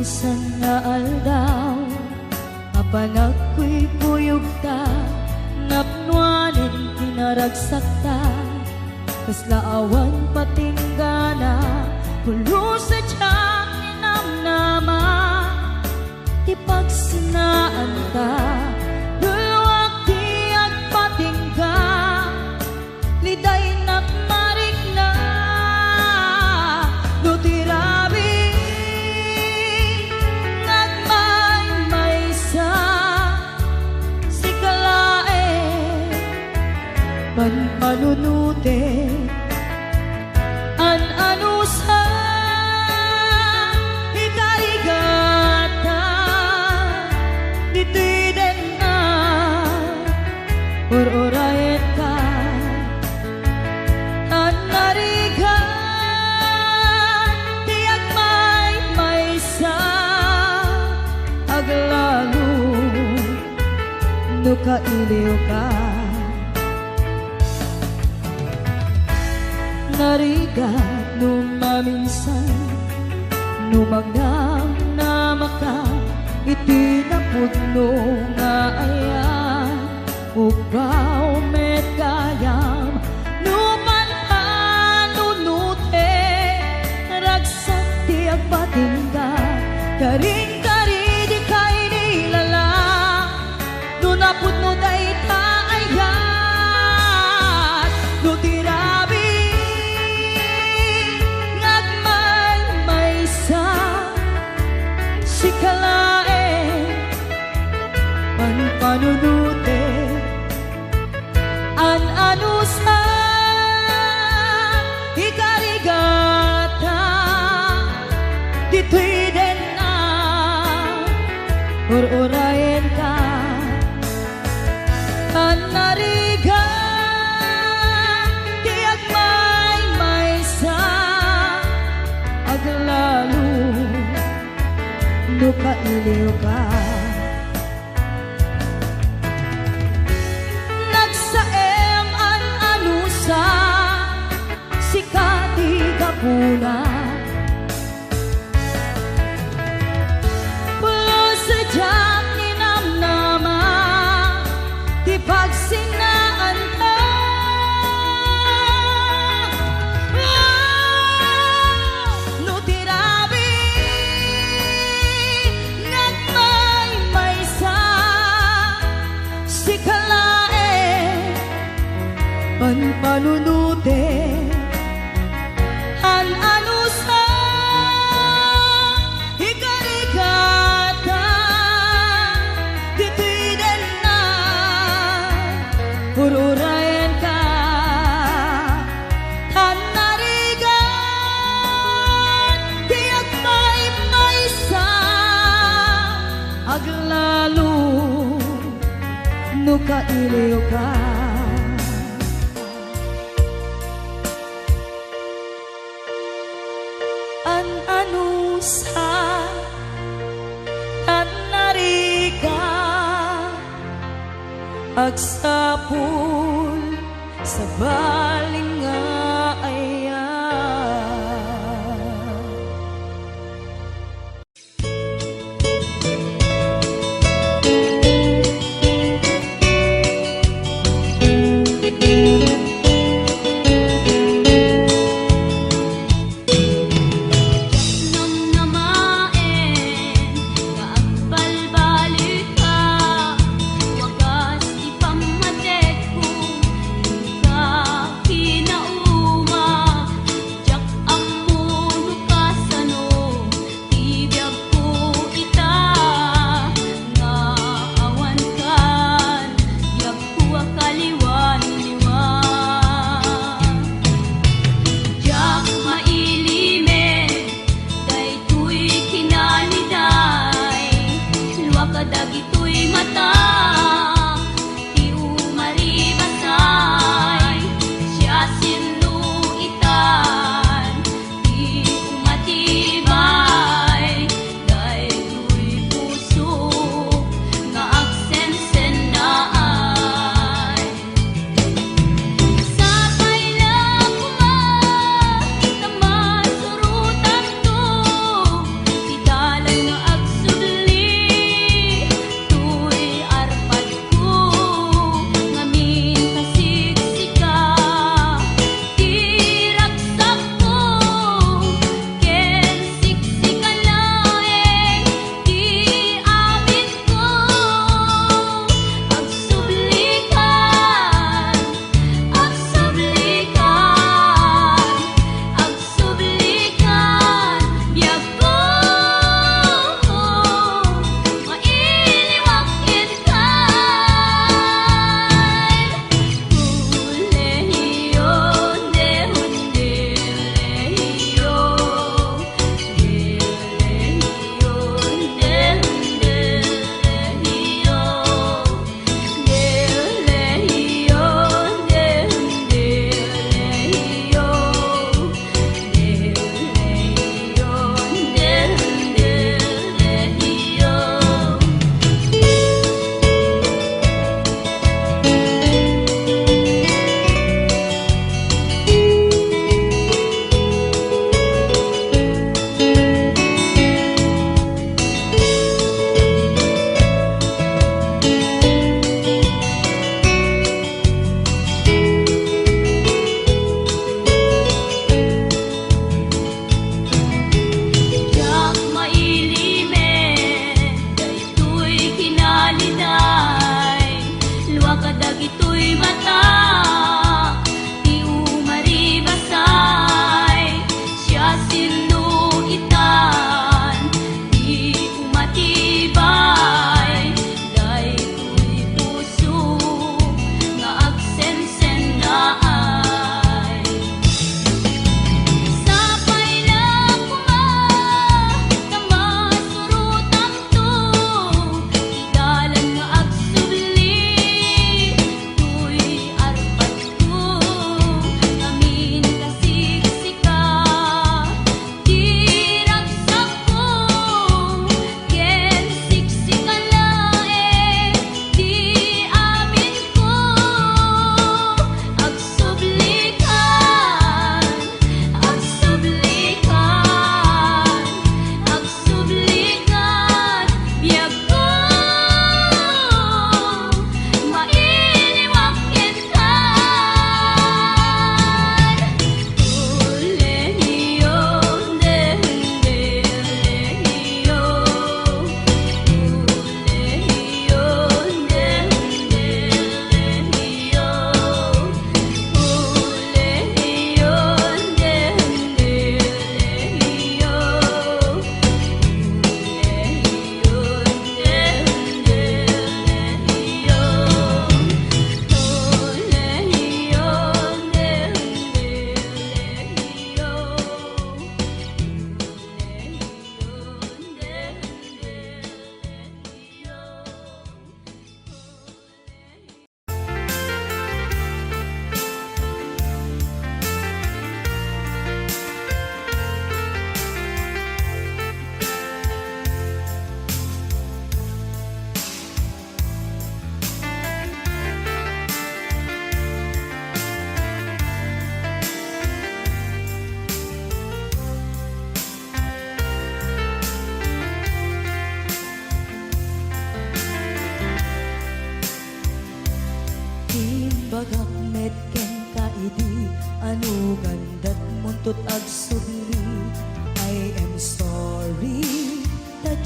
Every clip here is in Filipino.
Minsan nga aldaw apan ako'y puyog ta, napnuanin kinaragsak ta, kasla awan patinggana, pulo sa tiyak ninamnama, ti pagsinaan ta, dulwag ti agpatingga, liday nakmarik na, no tirabi, nagmay-maysa, si kalae, panpanunute, an-ano sa ikarigata, dito'y din na, or-orayet ka, an-narigan, tiyak may-maysa, aglalo, no kailiw ka. Narigat nung maminsan, numagnam na maka, itinapudno nga ayan, ugaw met kayam, numan anunute, ragsak ti agpatingga, karing-kari di kay nilala, nunapudno day taayat, nutirabi, si kalae, panpanunute, an-ano sa ikarigata, dito'y din na, or-orayen ka, an-narigan, tiyak may-maysa, aglalo, no kailiw ka. Nagsaem an-ano sa sikati kapuna, pulo sa diyang ninamnama, di pagsinaan ka, no tirabi, si kalae, panpanunute, an-ano sa ikarigata, dito'y din na, ururayan ka, an-narigan, tiyak may-maysa, aglalo, no kailiw ka. An-ano sa an-narika, agsapul sa baling nga ayan. Wagas ipamatek ko, ikaw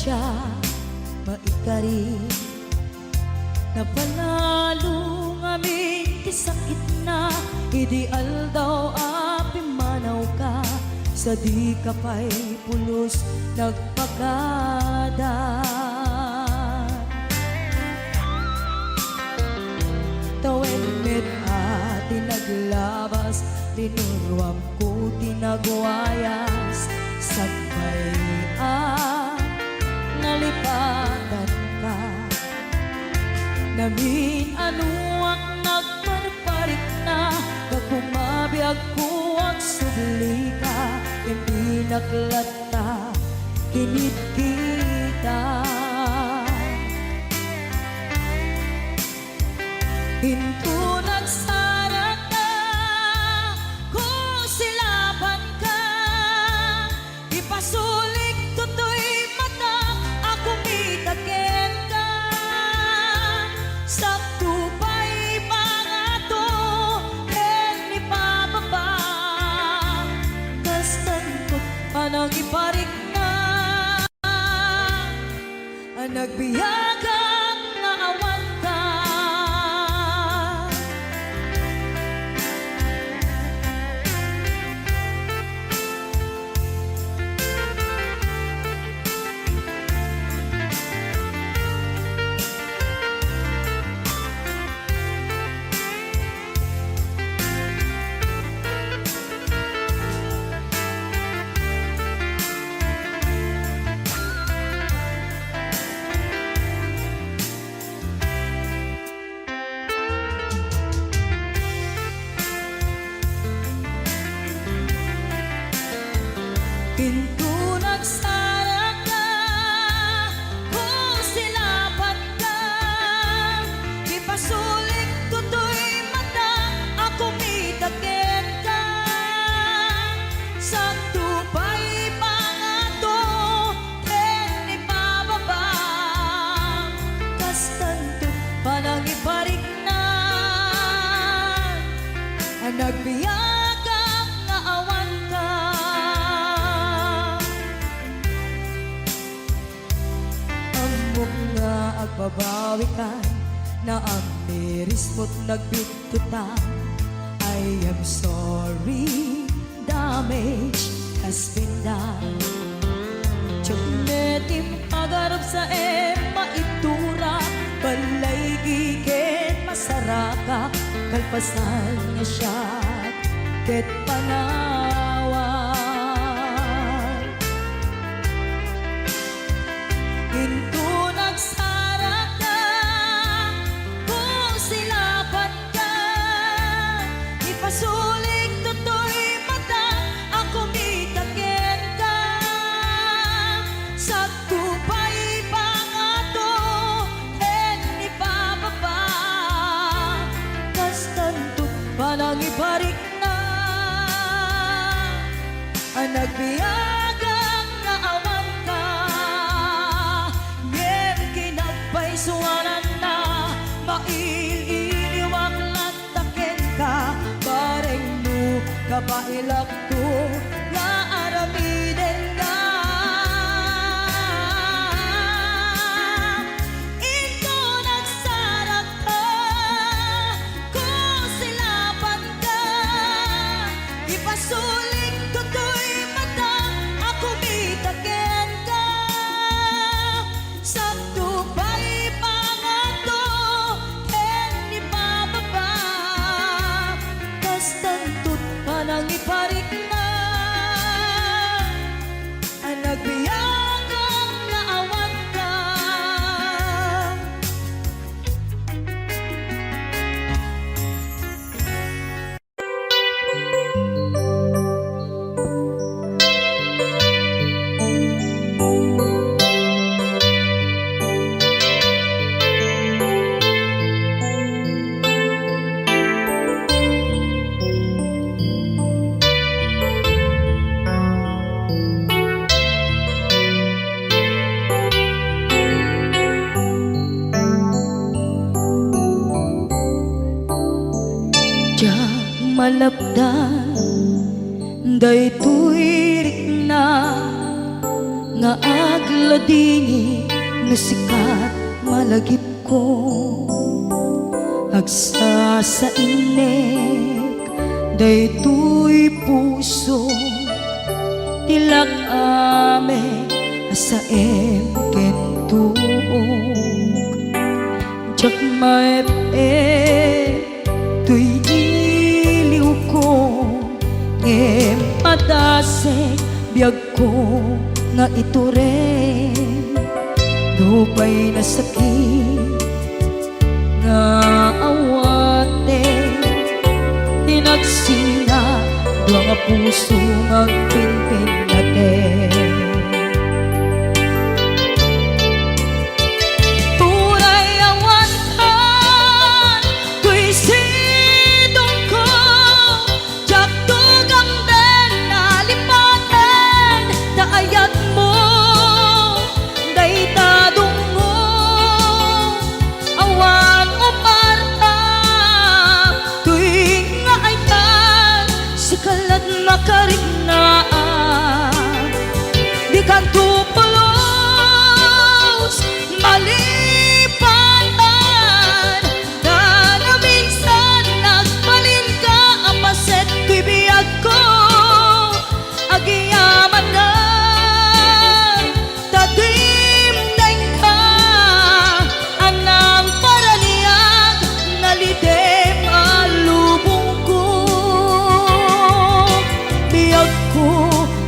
siya maikari Napalalo ngamin ti sakit na Ideal daw api manaw ka Sa di ka pa'y pulos nagpagada Tawen met ati naglabas Tinuruam ko tinagwayas Sabay nalipatan ka Namin ano ang nagparparik na Pagkumabiyag ko ang subli ka Hindi naklata, kinit kita Hinto nagsara ka Kung silaban ka Ipasulik tutoy mata Ako mitakin ka Sakto pa'y pangato Ken ipababa Kastantot panang iparik na Ang nagbiyagang nga awan ka Pinto nagsara ka Kung silaban ka Ipasulik tutoy mata Ako mitakin ka Sakto pa'y pangato Ken ipababa Kastanto panang iparik na Ang nagbiyagang nga awan ka nga agbabawi ka na ang miris mo't nagbitutan I am sorry, damage has been done Tsunetim agarap sa maitura Balay giken masaraka Kalpasan niya siya ket panawan Hinto nagsara ka Kung silaban ka Ipasulik tutoy mata Ako mitakin ka Sakto pa'y pangato Ken ipababa Kastantot panang iparik na Ang nagbiyagang nga awan ka Suwanan na maililiwag lantakin ka Bareng mo kabailak to nga aramiden ka Ito nagsarap ka Kung silaban ka Ipasulik tutoy mata Ako mitakin ka Sakto pa'y pangato Ken ipababa Kastantot panang iparik na Ang nagbiyagang nga awan ka malapdan daytoy rikna nga nga agladingi nga sikat malagip ko agsa sa inek daytoy puso tilak ame asaem kentuog jak maep tuy iliw ko ngem padasek biyag ko nga ito rin dupay na sakit nga awate tinagsinga dua nga puso magpinpin natin turay awan ka tuy sidong ko jak tugang den nalipaten naayat mo daytadong mo awan umarta tuy nga ay tan sikalat makarignaan di ka tupulos malipatan na na minsan nagbalin ka apaset tuy biyag ko agiyaman na tadimdeng ka anang paraniyag nalidem alubong ko biyag ko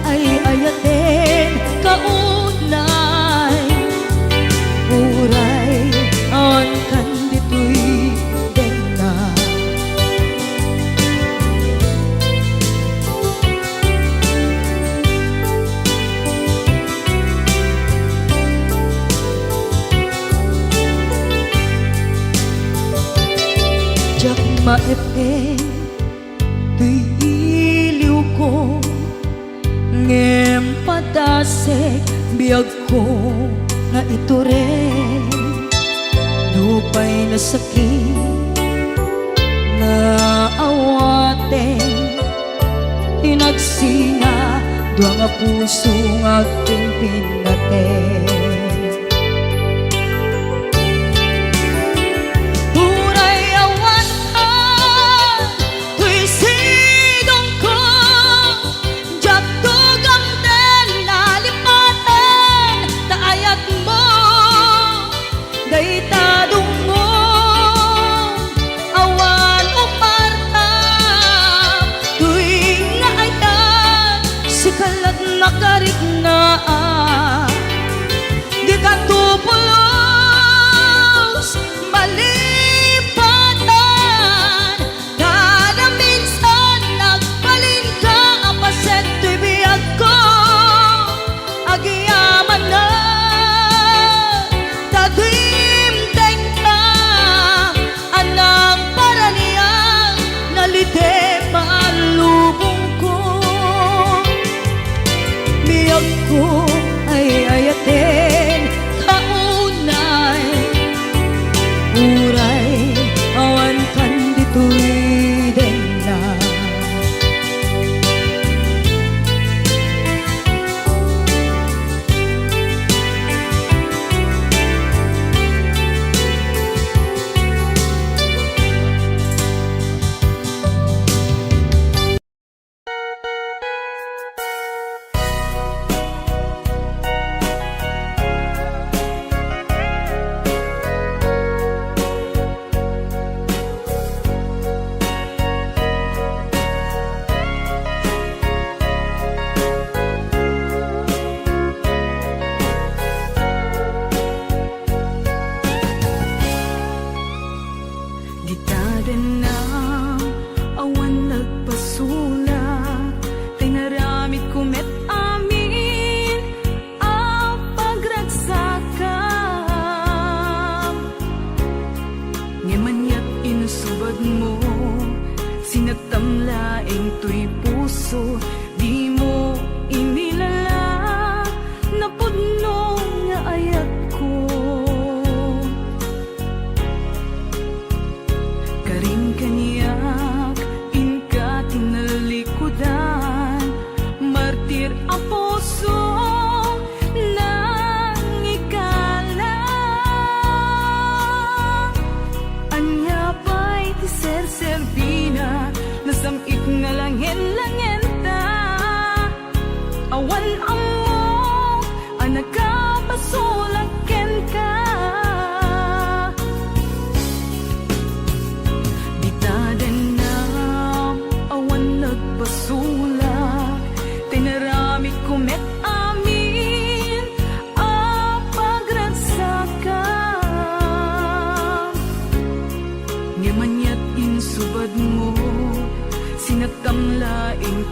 ay ayaten kaunay uray on kanditoy denna jak maepe tuy iliw ko ngem padasek biyag ko nga ito rin dupay na sakit na awate tinagsinga dua nga puso nga pingpin natin Uray awan ka, tuy sidong ko, jak tugang den nalipaten, naayat mo, daytadong mo, awan umarta, tuy nga ayan, sikalat makarignaan, di ka tupulos, malipatan kada minsan nagbalin ka apaset tuy biyag ko agiyaman na tadimdeng ka anang paraniyang nalidem alubong ko biyag ko ay ayaten kaunay uray awan kanditoy denna Gitaden na awan nagpasulat tay naramid kumet amin a pagragsakan ngemanyat inusubad mo sinagtamlaeng tuy puso di mo inilala napudno nga ayat ko karing kaniyak inka tinalikudan martir a puso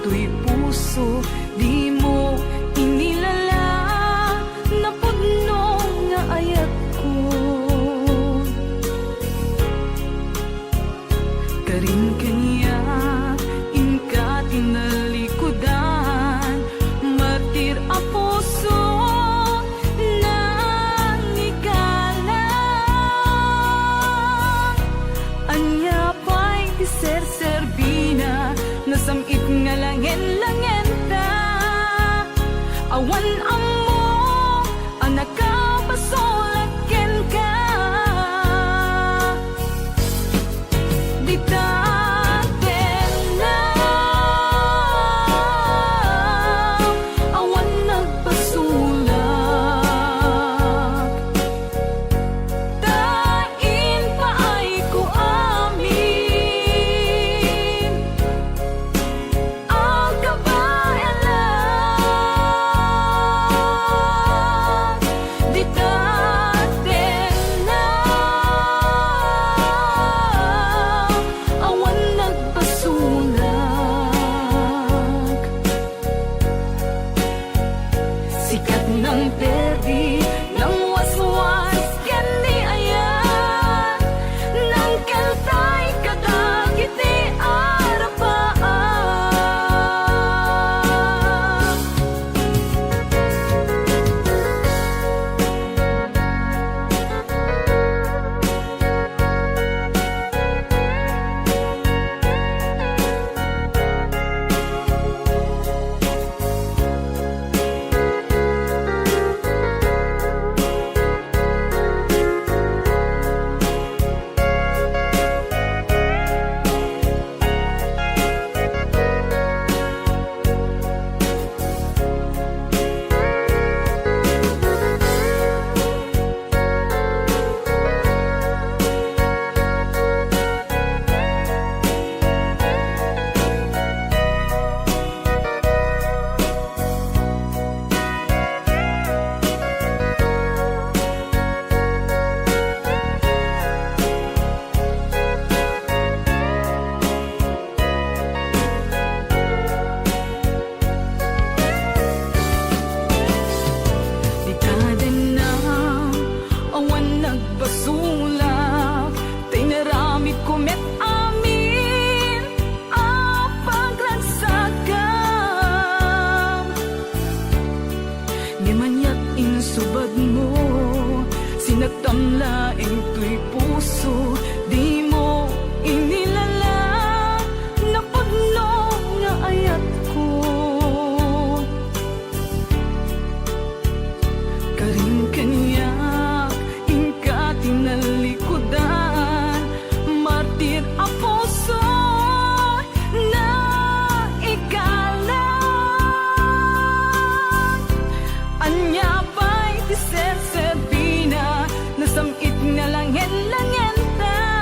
tuy puso, di mo inilala na pudno nga ayat ko. Karin kanya inka tinalikudan, martir a puso nang ikalang. Anya pa'y ser-serbina, nasamit nga langen-langen ta. Awan amo, anak ka basolaken ka. Di taten na, awan nagpasulak. Tain pa ay ko amin, ang kabayan lang. Di taten na, awan nagpasulak. Sikat ng perdi, ng waswas, kendi ayan, ng keltay kadagit ni arapaan. Di taden na, awan nagbasulak. Tay naramid ko met amin, ang pagragsakam. Di manyak insubad mo, sinagtamlaeng tuy puso, di mo inilala na pudno nga ayat ko. Karin kanya inka tinalikudan, martir a puso na ikalang. Anya pa'y ser-serbina, nasamit nga langen-langen ta.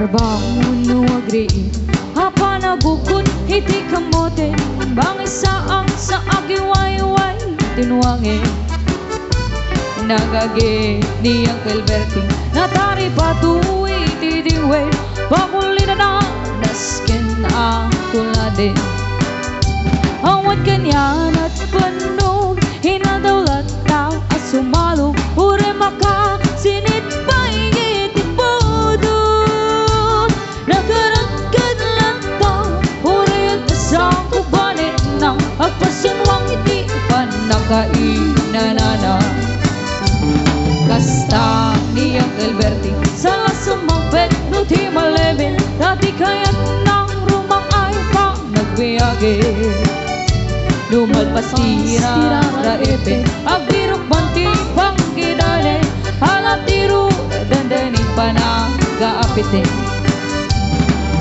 Barbang nuagri Hapa nagukot iti kamote Bang isaang sa agiwayway tinuangin Nagage ni Uncle Berting Natari patuwi iti dingwe Pakulina na nasken ang tuladin Awat kanyan at panog Hinadawlat tao at sumalo Ure maka sinit paingit ipudot Nagaragad lang tao Ure at asang kubanit na Agpasunwang iti panakainanana Kasta ni Uncle Berting Sa sumapet no ti malebin Dati kaya't ng rumang ay pa nagbiyage Lumalpas tira raipin Agbirok banti pangkidale Halatiro dandanin pa na gaapitin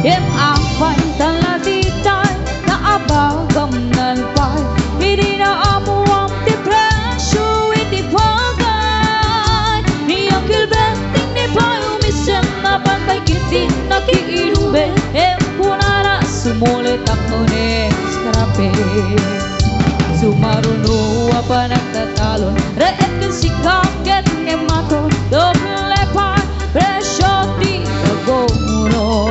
Im apay talatitay Na abagam nalpay Hindi na amuang ti presyo iti pagay Ni Uncle Berting ni payo Misen na pantay kiti nakiinube Im kunara sumulit ako ni Skarape Sumaruno apa nagtatalon Reet kan sikaket ng mato Doble pa presyo di kagono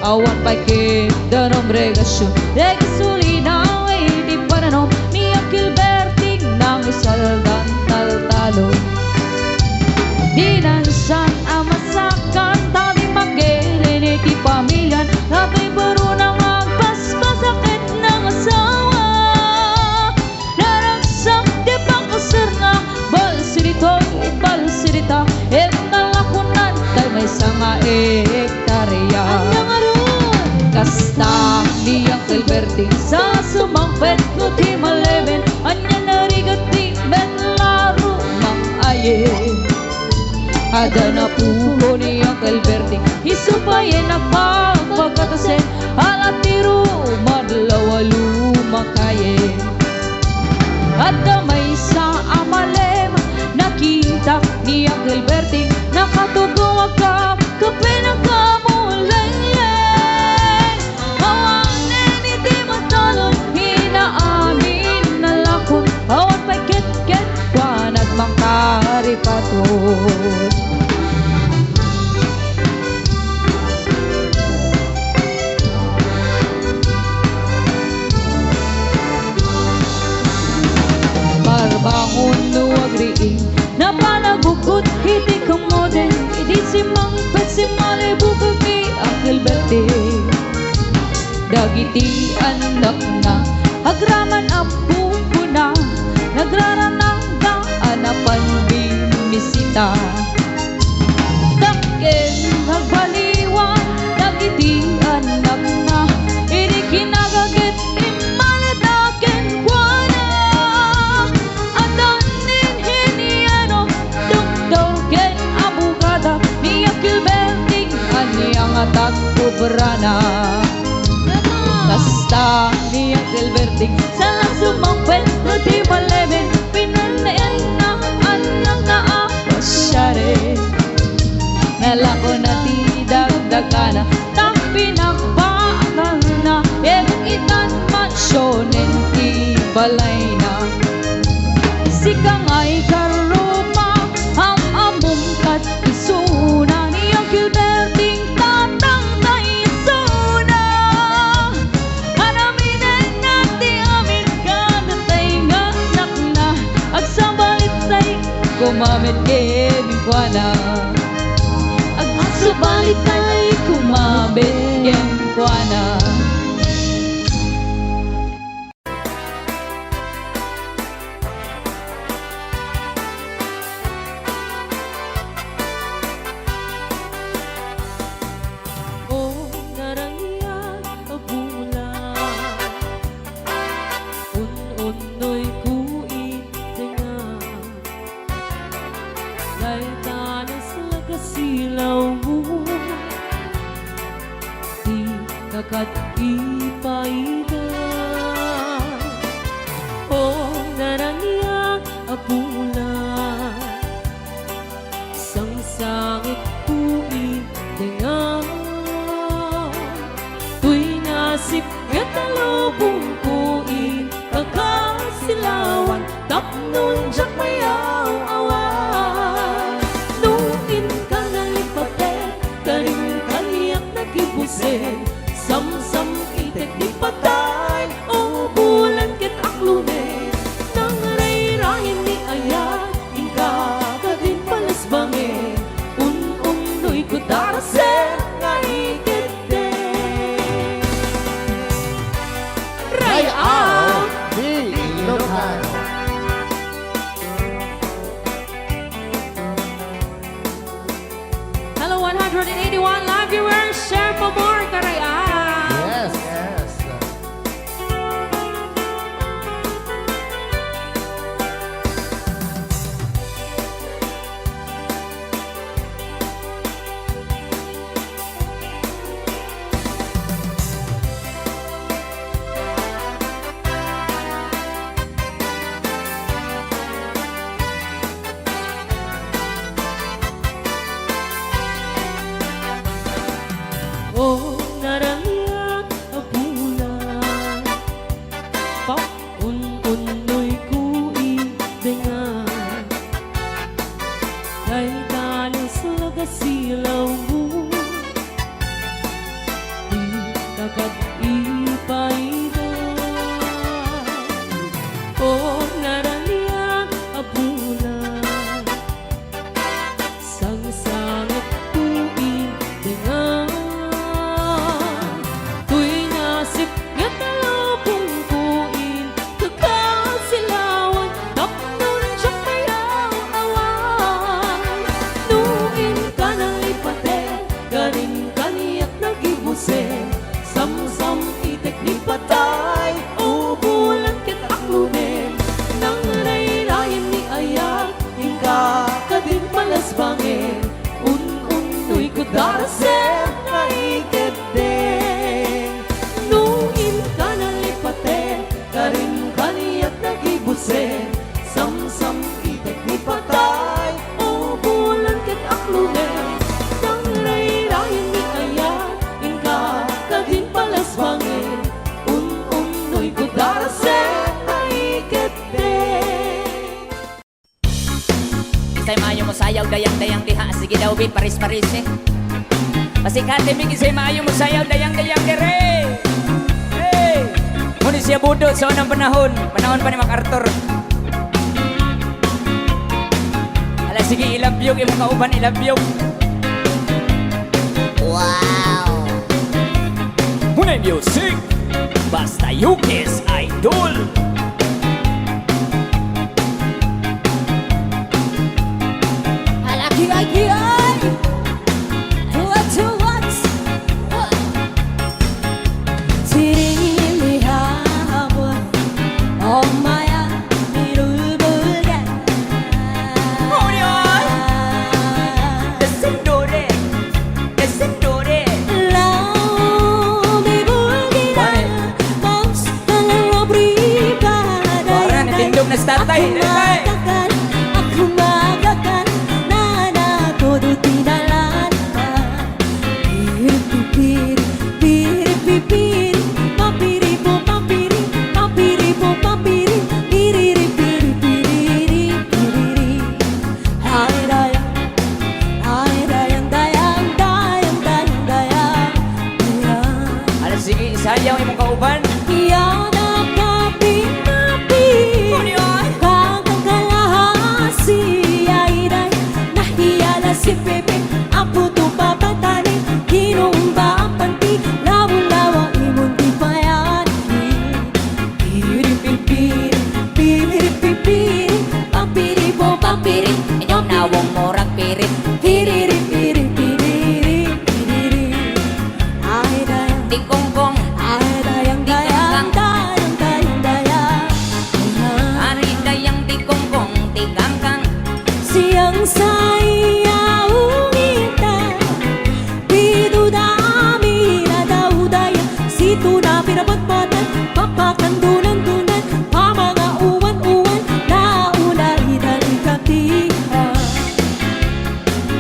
Awan pa ke danom regasyon Regasolina ay di pananom Ni Uncle Berting nang isaldan taltalo Dinansan amasakan Tali magilin iti pamilyan Natay baro nang agpaspasakit ng asawa Balsirita nalakunan Tay may sanga hektarya Kasta ni Uncle Berting Sa sumangpet no ti maleben Anya narigati men laro mang aye Ada na puho ni Uncle Berting Isupayin na pagpagkatasen Alatiro madlawalu makaye Ada may sa amalem Nakita ni Uncle Berting Nakatugo agam kapinagkamulay-lay Awanin iti matalon Hinaamin na lakot Awan pa'y ket-ket Wanag mangkaripaton Barbangon nuagriing Napanagugot iti kamoden Idi simang pet simale bukagi Uncle Berting Dagiti anak na Agraman apo ko na Nagraranang anapan bimisita Dakken nagbaliwan Dagiti anak na Idi kinagagit imaladaken kwa na Adanin hiniano Dugdogen abugada Ni Uncle Berting Anyang atak kubrana Kasta ni Uncle Berting Salang sumangpet no ti maleben Pinanayan na anak na apasyare Nalako na ti dagdagana Tak pinakbaakan na itan mansyonen ti balay na Sikang ay karuma Ang amungkat isuna Ni Uncle Berting tatang na isuna Hanaminen nati amin Kadatay nga anak na Agsabalit tay kumamit kemi kwa na Agsabalit tay kumamit kemi kwa na Kat ipaida O narangya apula Sang sangit kui dengan 181 live viewers, share po more karayaan. Yes. Yes. Oh, narangyak ang bulan, paun-unoy kuibengan, dahil talos lagasilaw mo, di nakag-ipainan. Oh, narangyak ang bulan, sang-sangat kuibengan. Sam-sam itek ni patay, ubulan kit aklunin, nang rayrayan ni ayak, hingga ka din palas bangin, un-unoy ko darasen, naikit din. Nuin ka na lipate, karin kaniyat nagibusin, sam-sam itek ni patay, ubulan kit aklunin, nang rayrayan ni ayak, kadin palas bangin, un-unoy ko darasen, naikit din. Isa'y maayo mo sayaw, dayang-dayang diha. Sige daw, bin, paris-paris eh. Pasikate, big, isa'y maayo mo sayaw, dayang-dayang dire. Hey! Muna siya budot sa unang panahon. Panahon pa ni MacArthur. Ala, sige, ilabyog, imong kauban, ilabyog. Wow! Muna music, basta Yukis Idol. Alaki-aki-ay! What? 지리미하고 엄마야 이를 불게 Descend 노래, descend 노래. Laumi bulgira Moms kalau pribadi Parang natindog na statay. Aku magakan Nana todo tinalan Piri piri piri Papiri po papiri Papiri po papiri Piriri piri piriri Piriri Hai dayang Hai dayang dayang dayang dayang dayang Dayang Ala, sige, sayaw, imong kauban. Yaw na kapi-kapi Kakang kalahasi Ay-day Nahiyala si Pepe Apo to papatani Kinumba ang panti Lawa-lawa imong di payani Piri-piri Piri-piri Papiri po papiri Inyong nawong morang pirit. Piriri-piri Piriri Piriri Ay-day Tikongkong, Ay dayang dayang dayang dayang dayang hari dayang tikongkong, tigangkang. Siyang sayaw ngita Pido dami na daw dayang Sito na pinapatpatan Papakandunan-dunan Pa mga uwan-uwan Nauna idalik-katihan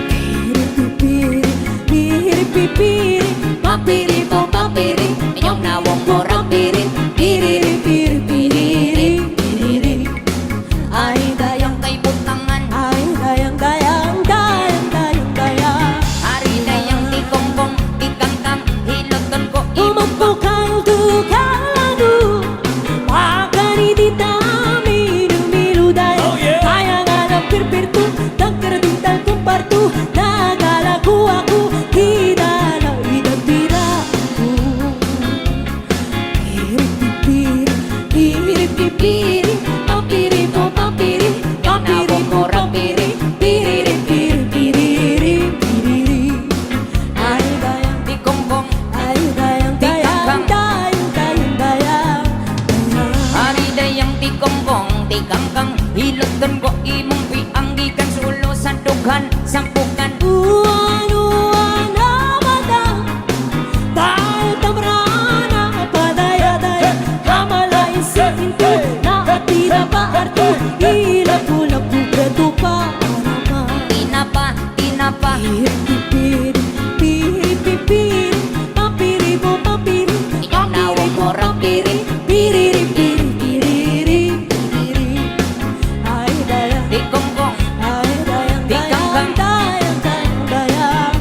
Piri-pipiri Piri-pipiri Papiri po papiri Inyong nawong morang pirit. Piriri-piri-piriri Piriri Ay dayang Kay butangan, Ay dayang dayang dayang dayang dayang hari dayang tikongkong, tigangkang. Hiloton ko, Umagpo kang dukalado Pagkani di dami Numilu dayang Kaya nga ng pirpirto Nagkaradintal kong parto Nagalago ako Di na lang inagtira dughan sampukan. Uwan-uwan na mata, dahil tamrana, padaya-daya, kamalay sa pinto, nakatira pa arto, ilapu-lapu preto pa arama. Tinapa Pipipir, pipipir, papiribo, papiri, Inawang mo rang piri. piriri, piriri, piriri, piriri. Ay, daya. Di konggong Ay, dayang, Di kangkang. dayang, dayang, dayang, dayang.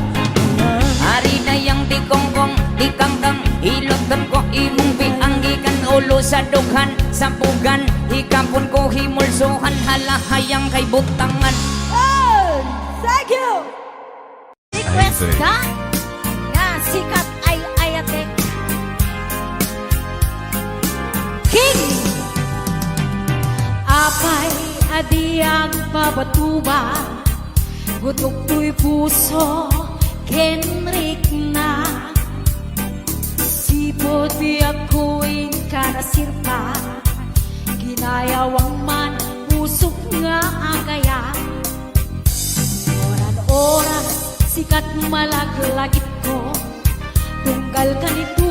Ari na yang di konggong di kangkang hilotan ko imong pianggikan ulo sa dughan sampugan hikapon ko himulsuhan halahayang kay butangan. Oh, thank you. Request ka? Nga, sikat ay ayatek. King! Apay adiyang pabatuba, gutok to'y puso, Kenrik na. Sipot biyak ko'y kanasirpa, ginayawang man pusok nga agaya. Oras sikat malaglagit ko, tunggal ka nito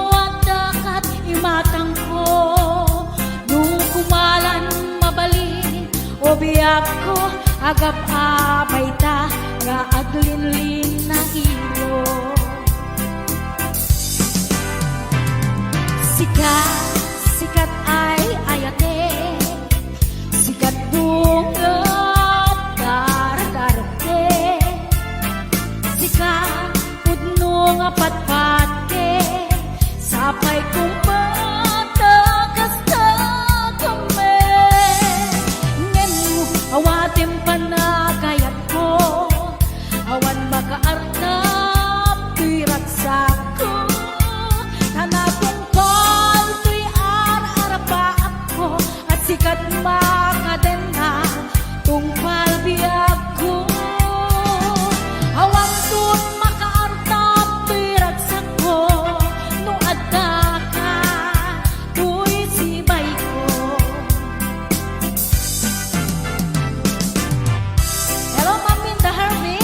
at dakat imatang ko. Nung kumalan mabali o biyak ko, agap apay ta nga aglinlin na ilo. Sikat ay ayate, sikat bunga daragarte, sikat pudno nga patpatke, sapay kong matakas na kami. Ngenu awatem panagayat ko, awan makaarnap tuy raksak ko. Tanapong kol tuy ar-arapaak ko, at sikat makadena tungpal biyak ko. Awang sun makaartap tuy raksak ko, no adda ka tuy sibay ko. Hello, Ma'am Minda Harvey,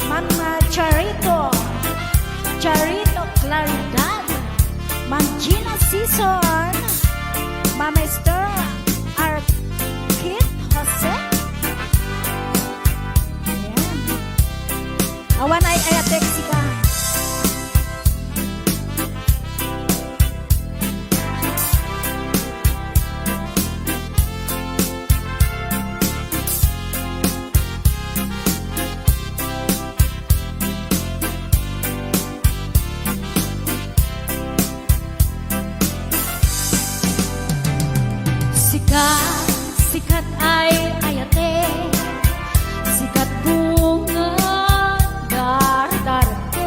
Ma'am Charito Claridad, Ma'am Gina Sison, Ma'am Esther Arkit Jose. Ayan. Awan ay ayatek sika. Sikat ay ayate, sikat bunga dar-darte,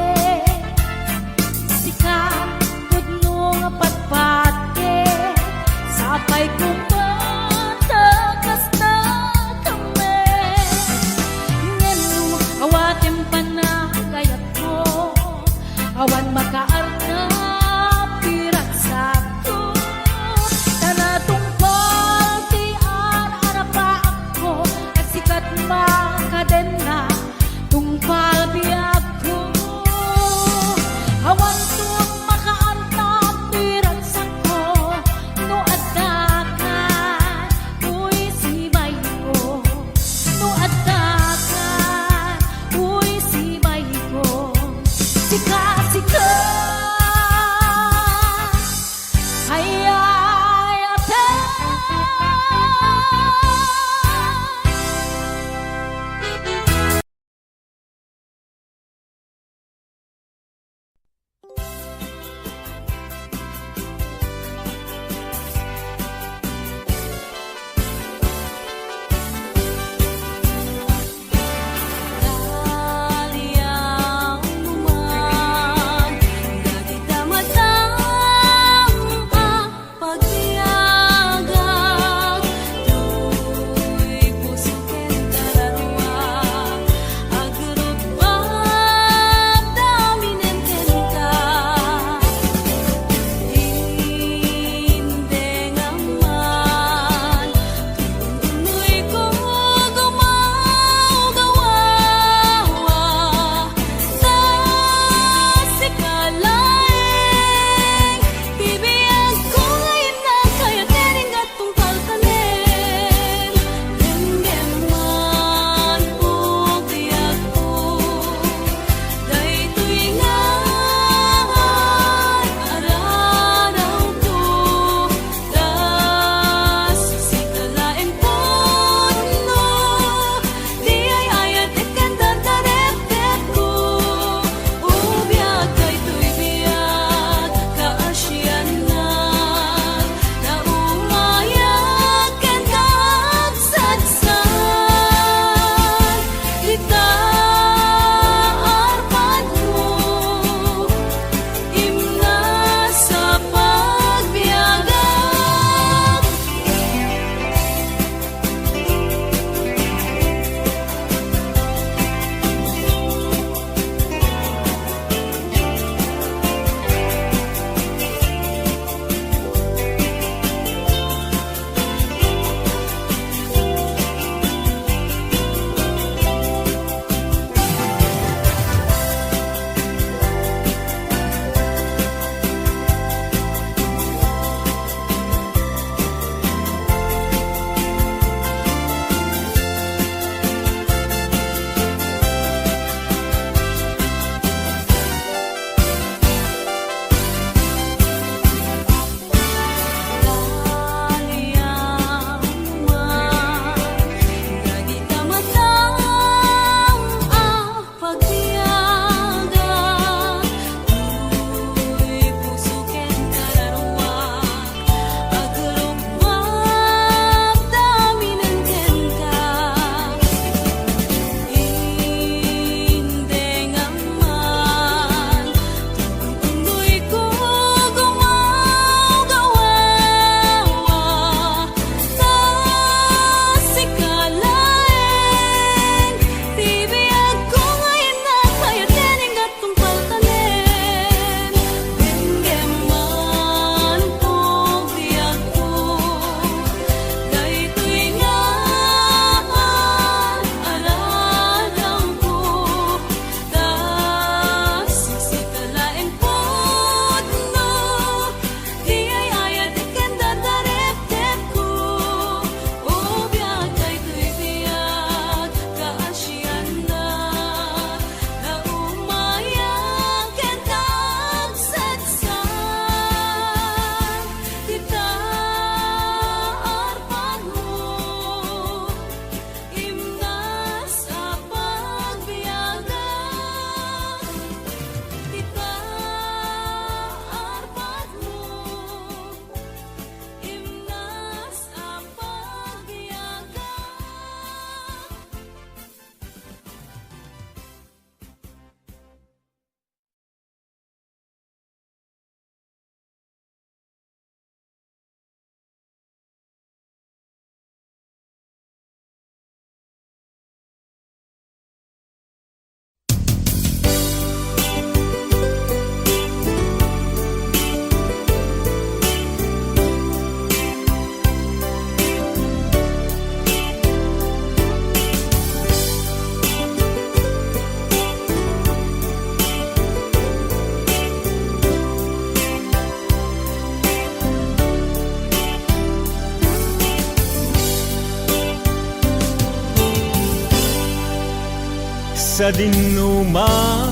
sa dinuman,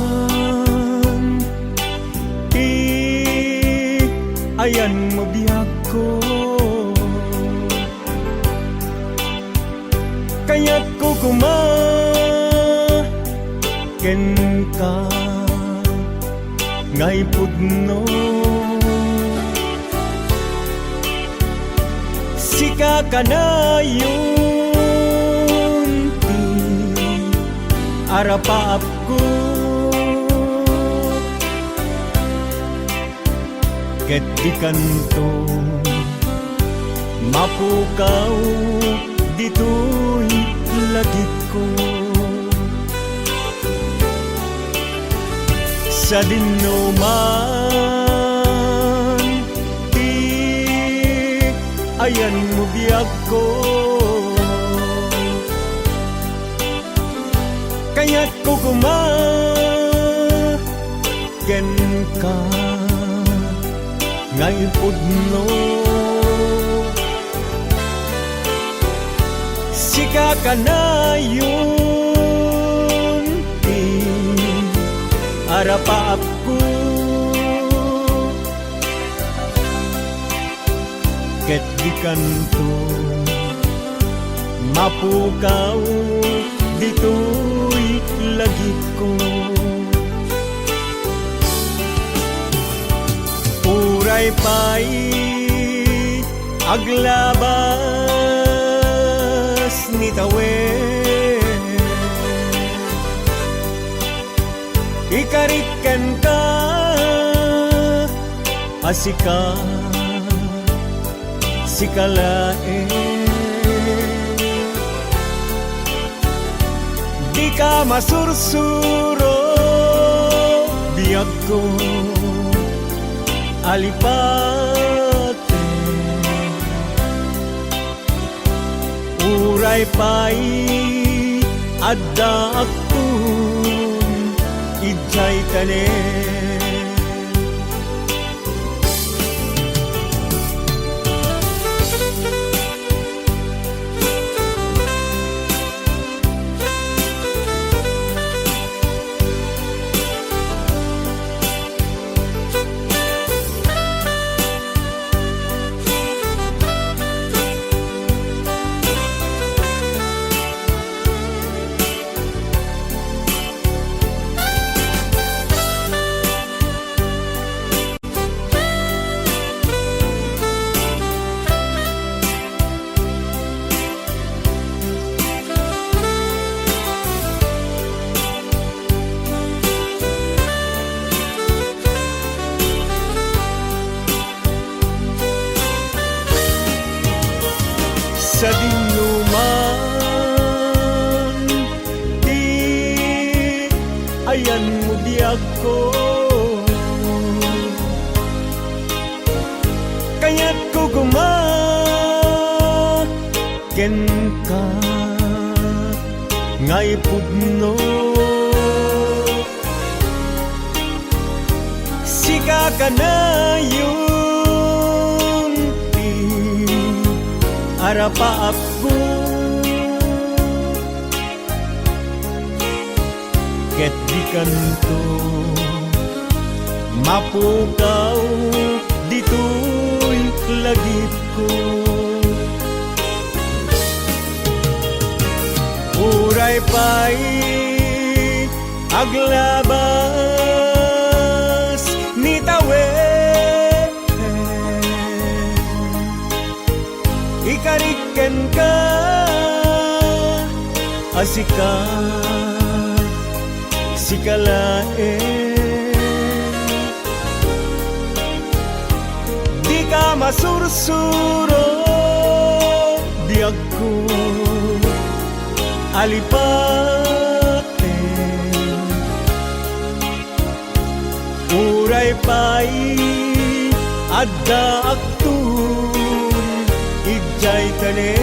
ayan mo biyag ko. Kaya't ko ken ka ngay pudno, sika ka na yun ti arapaap ko. Ket di kanto mapukaw dito'y lagit ko. Sa dinuman, ayan mo biyag ko. Kaya't ko ken ka ngay pudno, sika ka na yun arapaap ko. Ket di kanto mapukaw dito'y lagit ko. Uray pa'y aglabas ni tawen, ikariken ka asika sikalae. Di ka masursuro biyag ko alipate. Uray pa'y adda aktun ijay tanen. Sa dinuman, ayan mo biyag ko. Kaya't ko ken ka ngay pudno, sika ka na yun arapaap ko. Ket di kanto mapukaw dito'y lagit ko. Uray pa'y aglabas ni tawen, ikariken ka asika sikalae. Di ka masursuro biyag ko alipate. Uray pa'y adda aktun ijay tanen.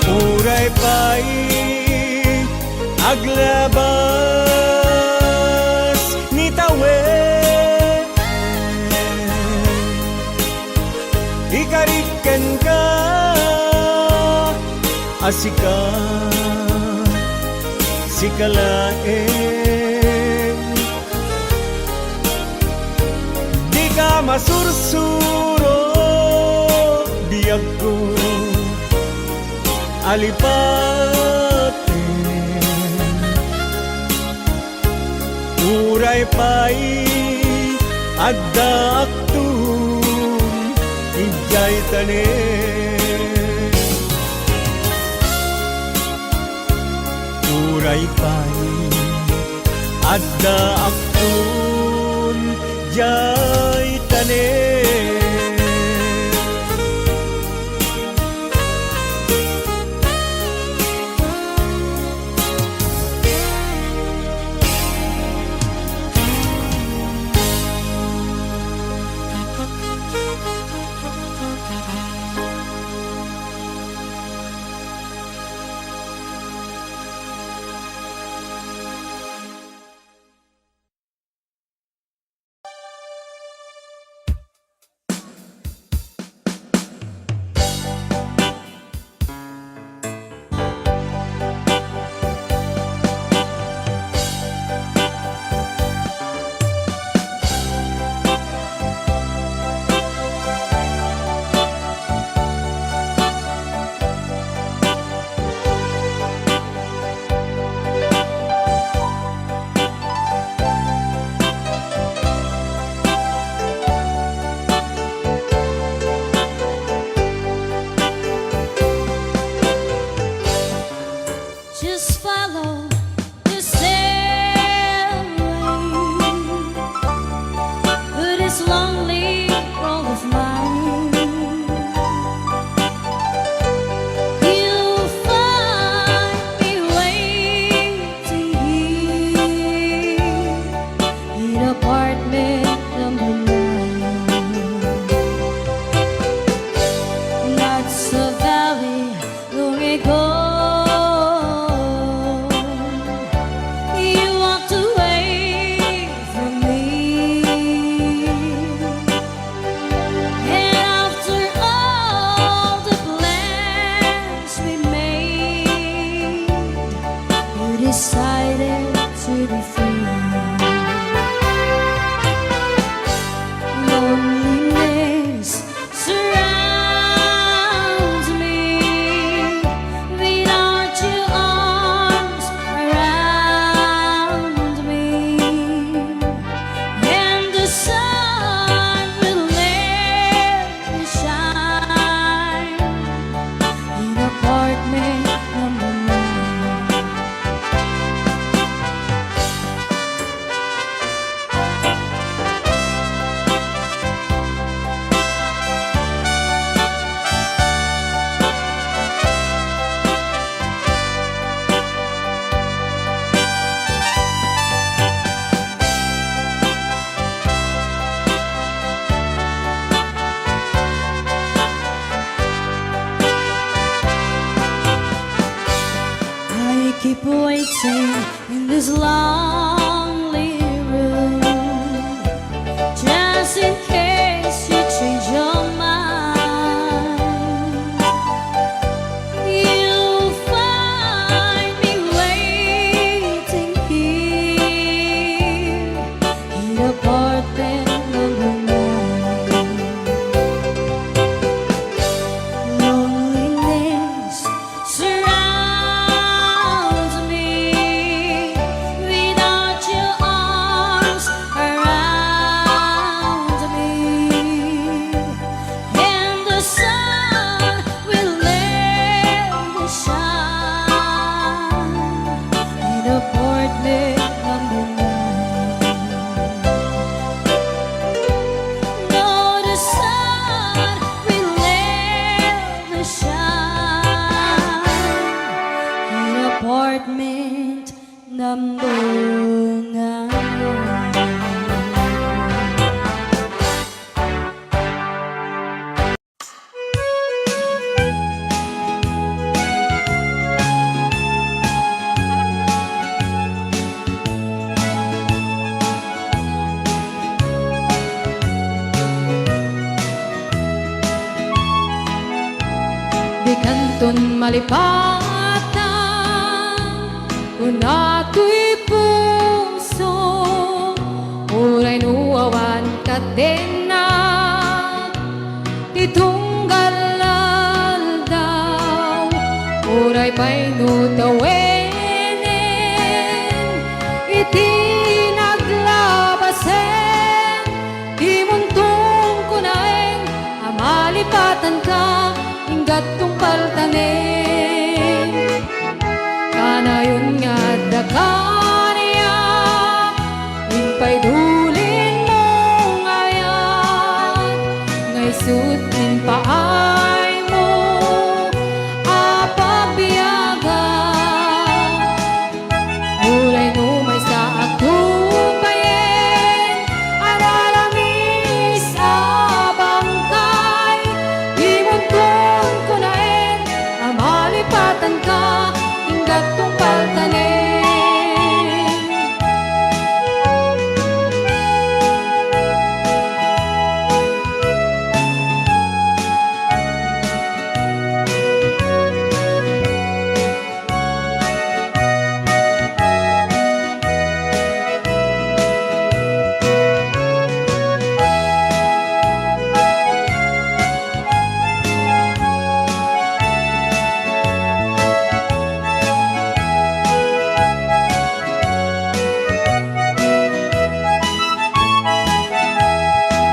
Uray pa'y aglabas ni tawen, ikariken ka asika si kalaeng di ka masursuro biyag ko alipate uray pay adda aktun ijay tanen uray pay adda aktun jay tanen Just follow the same way. But it's lonely all of mine. You'll find me waiting here in apartment number 9. That's a valley long ago. Decided to be free. Loneliness surrounds me without your arms around me, and the sun will never shine in apartment number 9. I keep waiting in this lonely room, just in case you change your mind. You'll find me waiting here in apartment number 9. Loneliness surrounds me without your arms around me, and the sun will never shine in apartment number 9. No, the sun will never shine in apartment number 9. Di kanton malipatan Una tuy puso Uray nuawan katena Titunggal daw Uray pa'y nutawenen Itinaglabasen Di muntong kunaeng Amalipatan ka Inggat tong paltanen Kanayon nga dakaniya Impay dulin mong ayat Ngay sutin paay mo Apagbiyaga Uray no may sa agtubayen Analamis abangkay Di muntong kunaen Amalipatan ka Inggat tong paltanen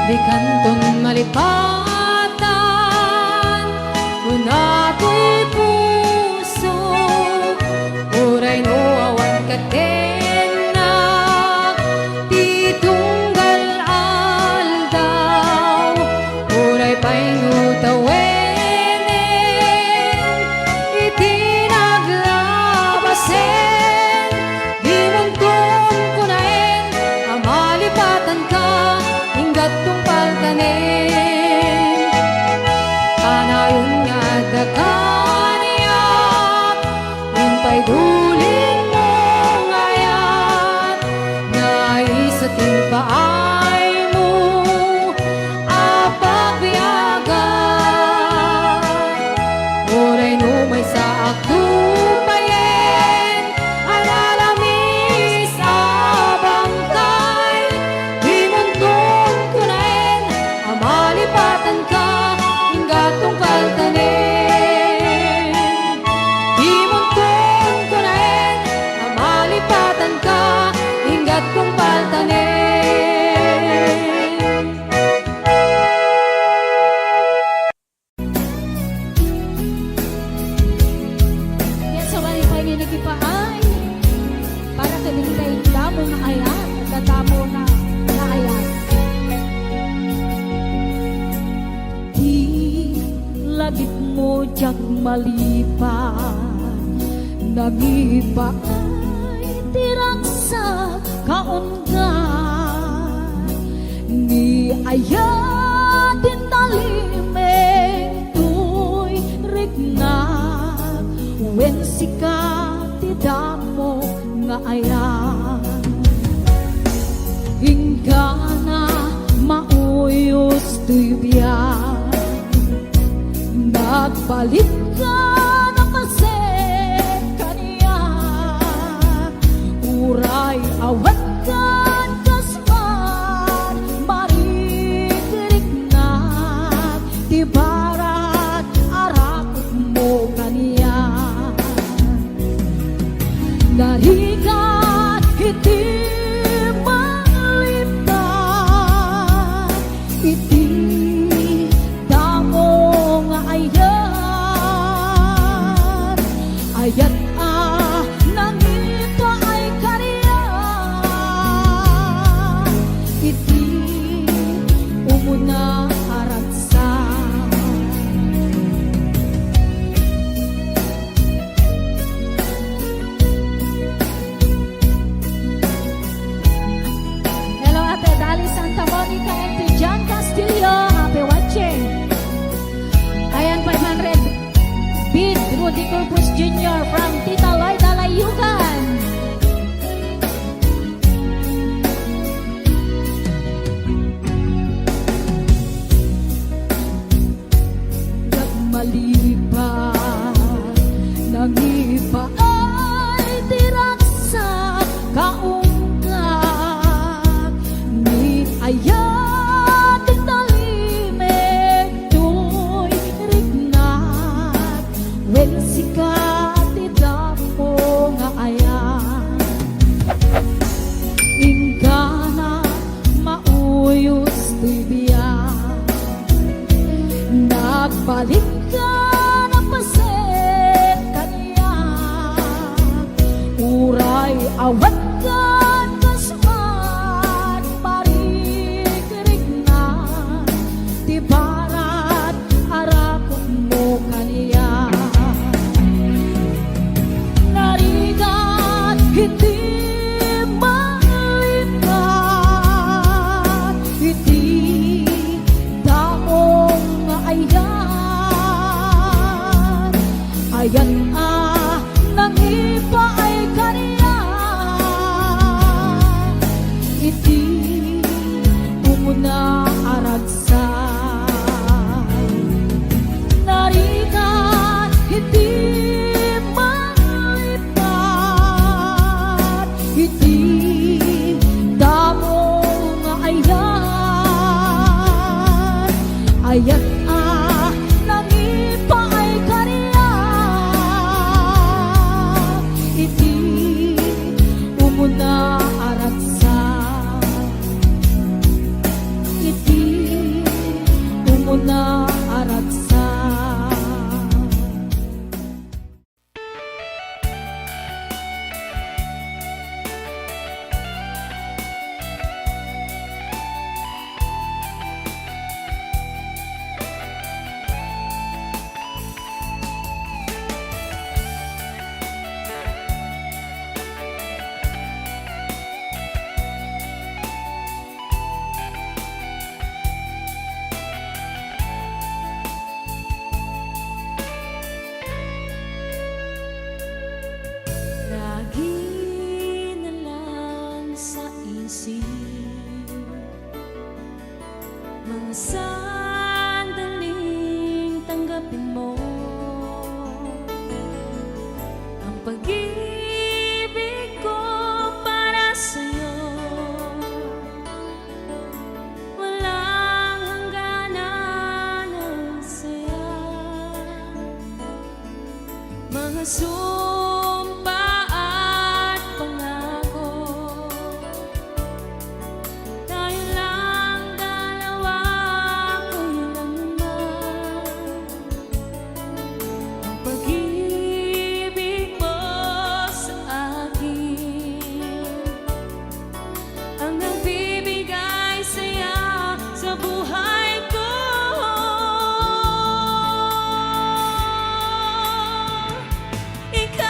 Di kanton malipatan Una tuy puso Uray no awan katena Titunggal aldaw Uray pa'y nutawenen Itinaglabasen Di muntong kunaen Amalipatan ka Inggat tong paltanen Kanayon nga dakaniya Impay dulin mong ayat Naisating paay mo Apagbiyaga Uray no may sa agtubayen Analamis abangkay Di muntong kunaen Amalipatan ka Inggat tong paltanen Di muntong kunaen Amalipatan ka Inggat tong paltanen Yan sa wali pa niya nagipaay para kaming kay damo na ayat kadamo na ayat Di lagit mo diyak malipan Nangipa ay tirang sa kaungan Ni ayatin talimeng tuy rignag Wen sikat ti damo nga ayat Hinggana mauyos tuy biyan Nagpalit ka na kasi kaniya Uray awat kan kasman Maritirik na Di barat arakot mo kaniya Narigat iti maliptan Iti damo nga ayat Ayat nangita ay kariya Ayan nang iba ay kaniya iti umuna aragsay narita hindi manglipat iti damo nga ayan nang iba ay kaniya iti umuna aragsay iti umuna aragsay. Lagi na lang sa isip mga sandaling tanggapin mo ang pag-ibig ko para sa'yo. Walang hangganan ng saya, mga sumpa at pangako. Tayo lang dalawa, kailan naman ang pag-ibig mo sa akin ang nagbibigay saya sa buhay ko. Ikaw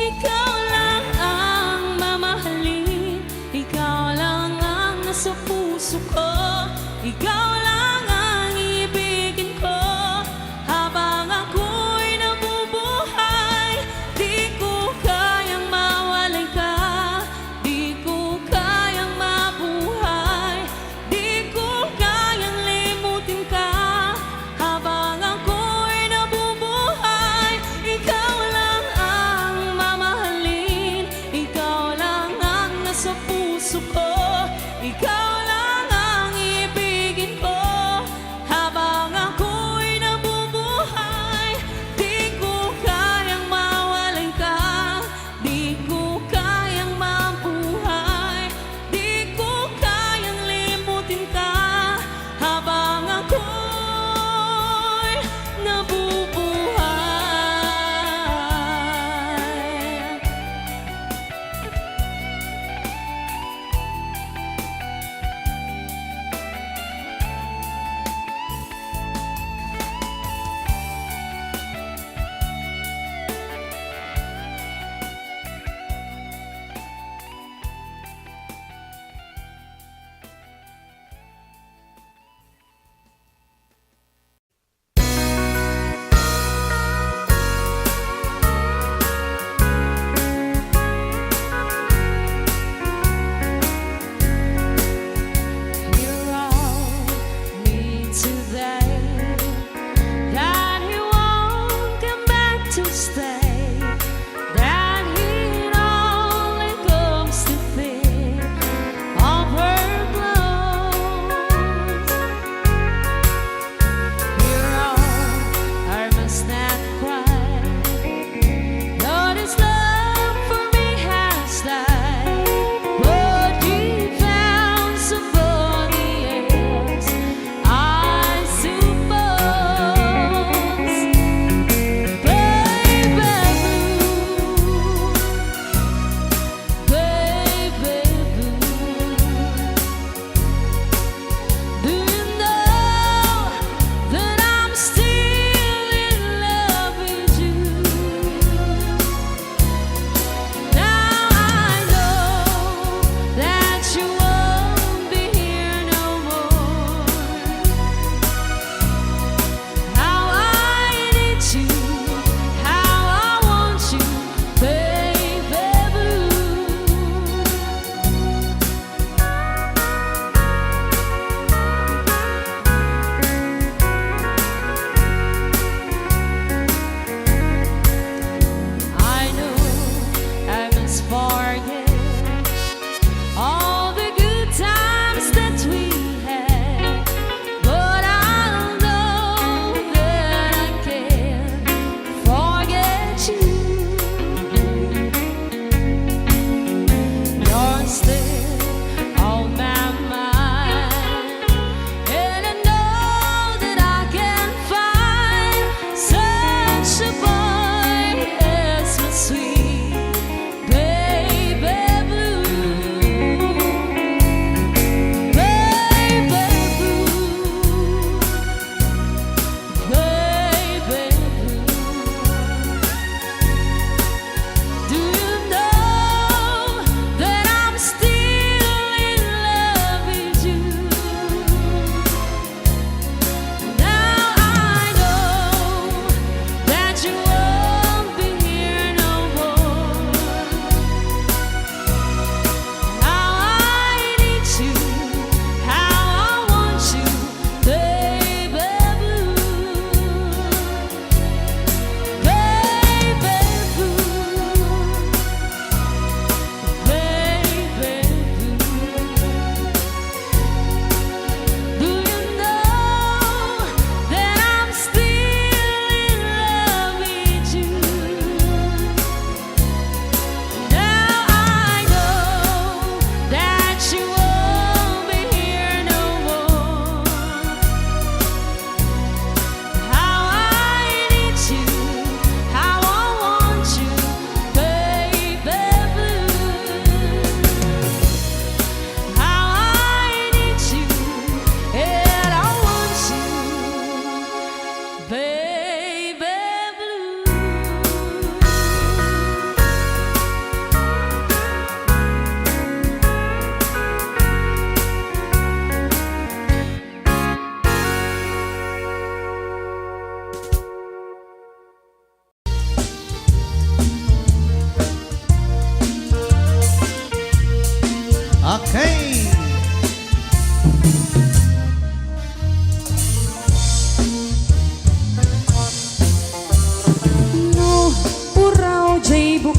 ikaw lang ang mamahalin, ikaw lang ang nasa puso ko, ikaw lang ang ibigin ko. Habang ako'y nabubuhay, di ko kayang mawalay ka, di ko kayang mabuhay, di ko kayang limutin ka. Habang ako'y nabubuhay, ikaw lang ang mamahalin, ikaw lang ang nasa puso ko, ikaw lang ang ibigin ko.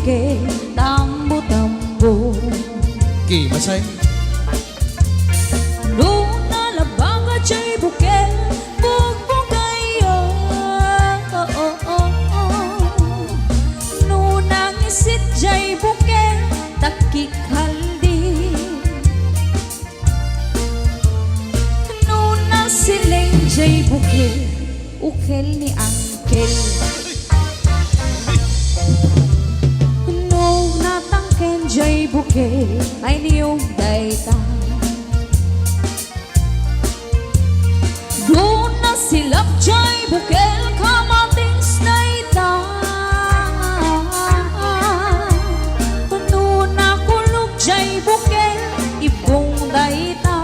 buke tambo-tambo. Okay, masay. Nuna labaga jay buke bugbugayo. Nunang isit jay buke takik haldi. Nuna siling jay buke ukel ni angkel. No natangken jay buke ay niyong dayta. Doon na silap jay bukel kamatis dayta. No na kulog jay bukel ibong dayta.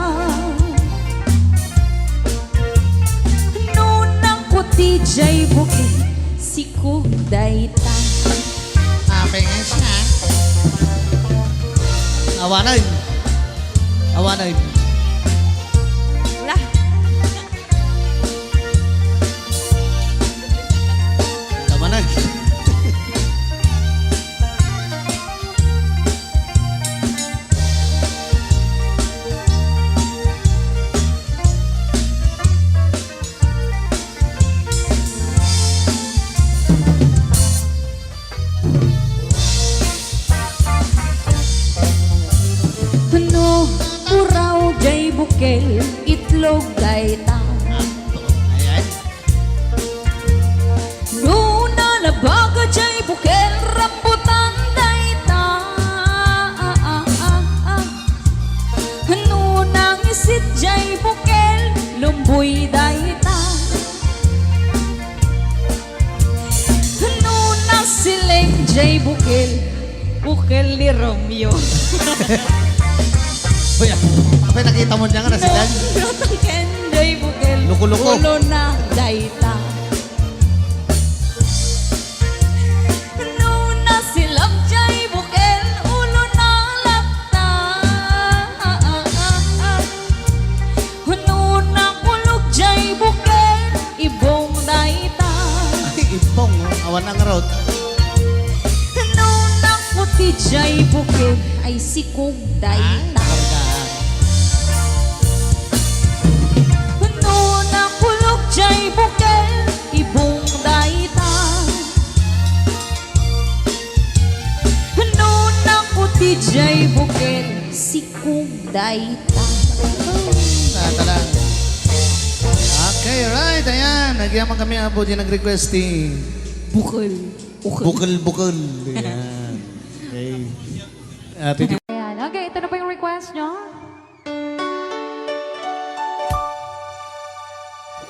No na kuti jay bukel sikog dayta. Pengen siya. Awanay. Awanay. Lah, Awanay. no uraw jay bukel itlog dayta. Ayan. Nuna labaga jay bukel rambutan dayta. Nunang isit jay bukel lumboy dayta. Nuna siling jay bukel bukel ni Romeo. Kuya, apa nakita mo niya nga na sila? Natangken jay bukel Luko-luko. ulo na dayta. Nuna silap jay bukel ulo na lakta. Nuna kulog jay bukel ibong dayta. Ibong, awan ang road. Nuna puti jay bukel ay sikog dayta. Nuna kulog jay bukel ibong dayta. Nuna puti jay bukel sikog dayta. Tala. Okay, right. Ayan. Nagyaman kami po dyan nag-request eh. Bukel. Bukal-bukal. Ayan. Okay. Titi. Ayan, okay, ito na po yung request nyo.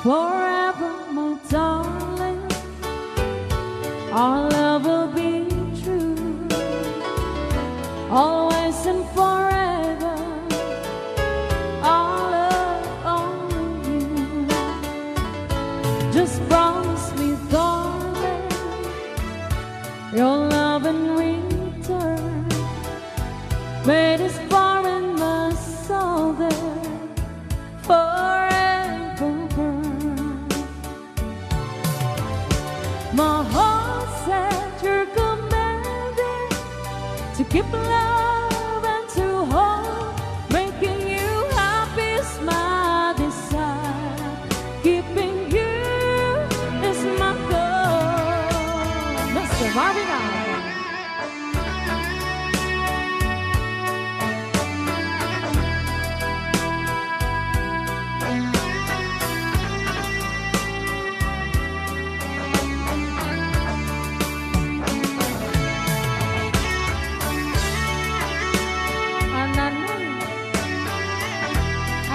Forever, my darling, our love will be true. Always and forever, our love only you. Just promise me, darling, your love in return. Made us far in my soul there forever burn. My heart said you're commanded to keep love and to hold. Making you happy is my desire. Keeping you is my goal. Mr. Marvin Allen.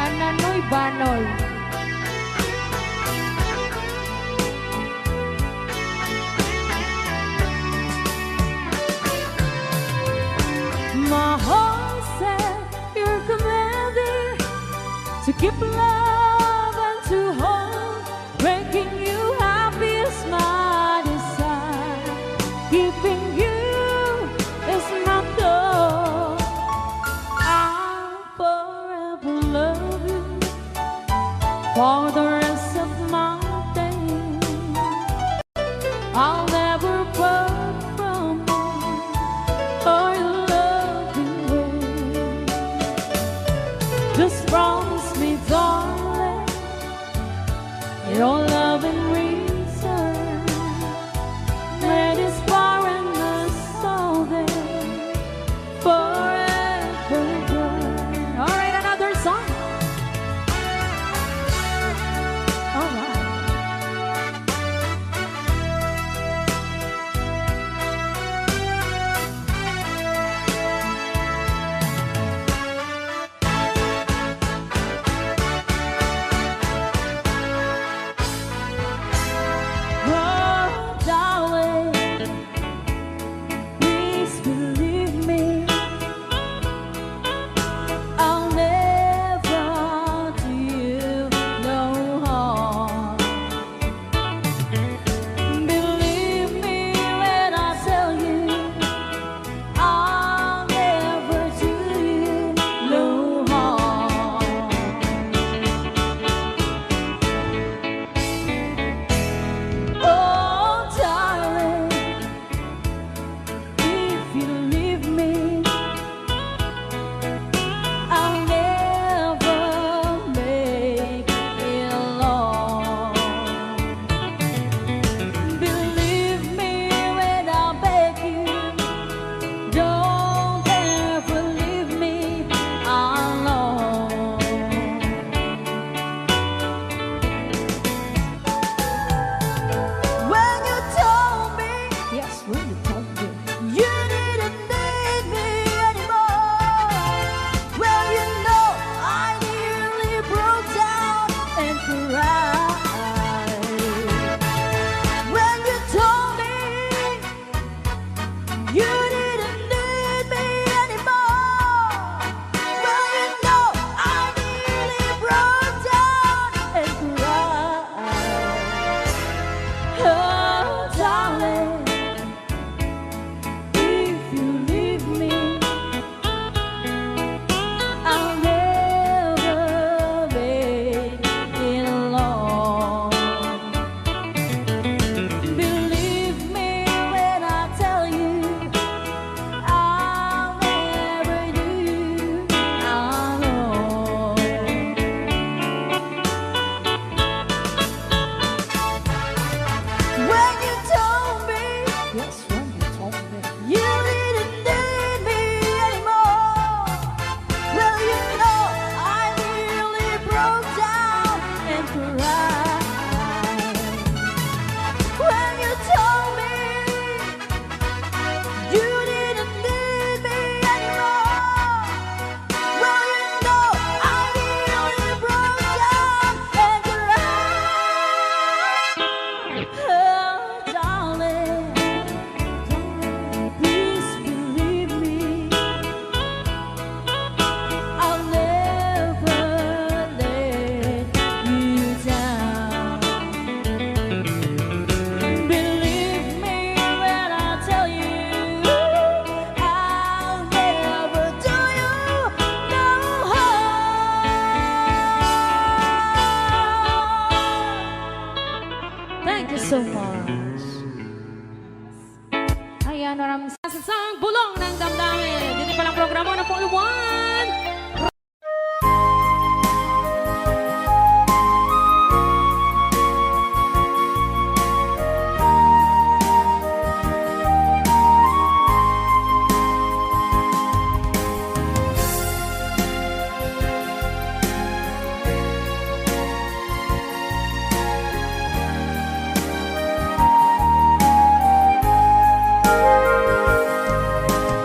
Ananoy Banol. My heart said you're commanded to keep love and to hold. Making you happy is my desire. Keeping you is my goal. I'll forever love you for the rest of my days. I'll never part from you your love and reason made this foreignness so there forever good. All right, another song. All right. Oh, darling, please believe me. I'll never do you no harm. Believe me when I tell you, I'll never do you no harm. Oh, darling, if you leave me, I'll never make it long. Believe me when I beg you, don't ever leave me alone. When you told me, yes, when you told me, you didn't need me anymore. Well, you know, I nearly broke down and cried. When you told me, you didn't need me anymore. Well, you know, I nearly broke down and cried. Oh, darling, if you leave me, I'll never make it long. Believe me when I tell you, I'll never do you alone. When you told me, yes, when you told me, you didn't need me anymore. Well, you know, I nearly broke down and cried. When you told me, you didn't need me anymore. Well, you know, I nearly broke down and cried. Oh, darling, please believe me. I'll never let you down. Believe me when I tell you, I'll never do you no harm. Thank you so much. Ayan, maraming sang bulong ng damdamin. Dito palang programa na po iwan.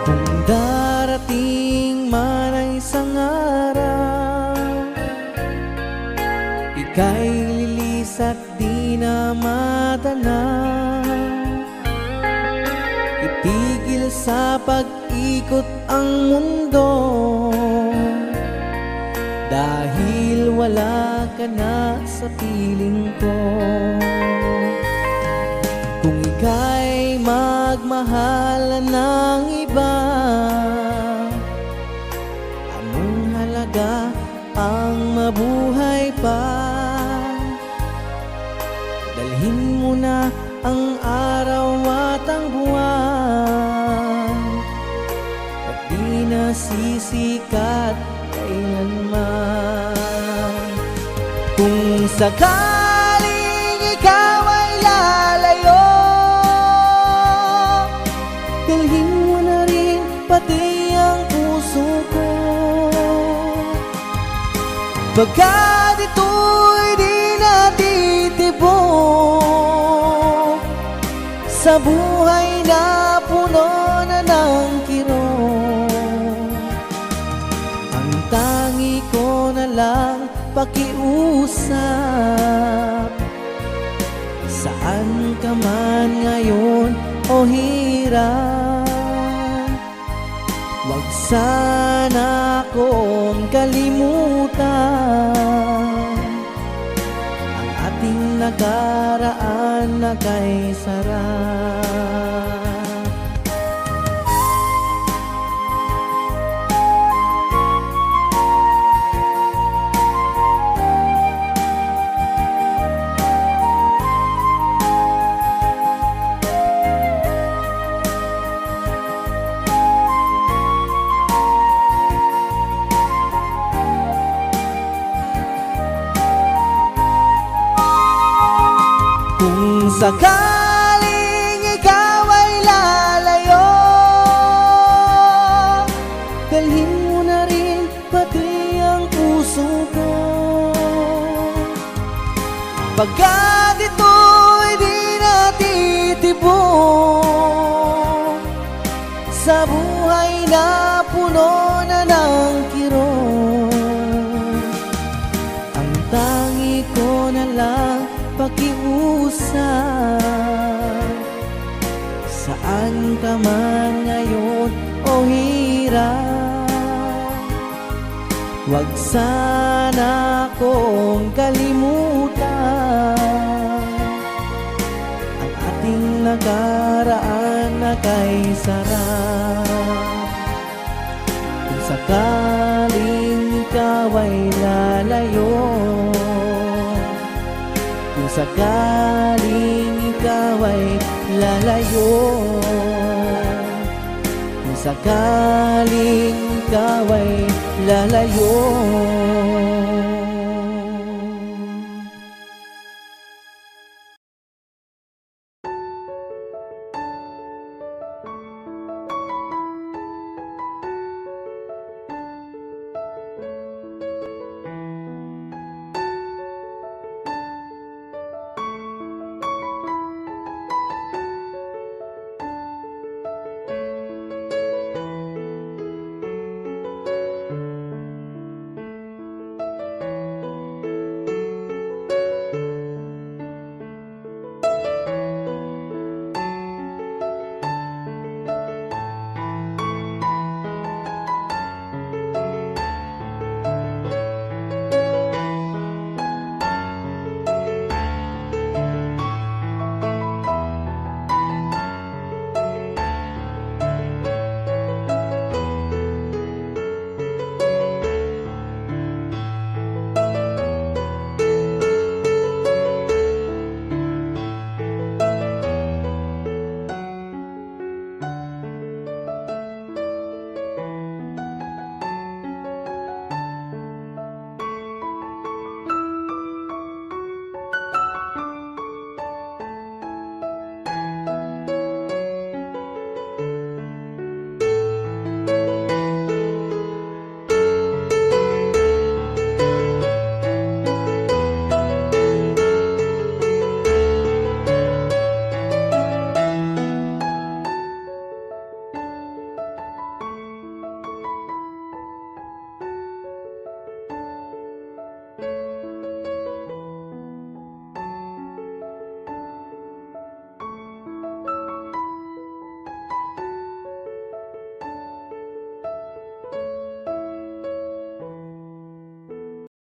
Kung darating man ang isang araw, ika'y lilis at di na matanaw. Itigil sa pag-ikot ang mundo, dahil wala ka na sa piling ko. Kung ika'y magmahal ng iba, anong halaga ang mabuhay pa? Dalhin mo na ang araw at ang buwan, at di na sisikat kailanman. Kung sakali Pagkat ito'y di natitibok sa buhay na puno na ng kirot. Ang tangi ko na lang pakiusap, saan ka man ngayon o hirap. Huwag sana akong kalimutan ang ating nakaraan na kay sarap. Kung sakaling ikaw ay lalayo, dalhin mo na rin pati ang puso ko. Pagkat ito'y di natitibok sa buhay na puno na ng kirot. Ang tangi ko na lang pakiusap, saan ka man ngayon o hirap. Huwag sana akong kalimutan ang ating nakaraan na kay sarap. Kung sakaling ikaw ay lalayo, kung sakaling ikaw ay lalayo, kung sakaling ikaw ay lalayo,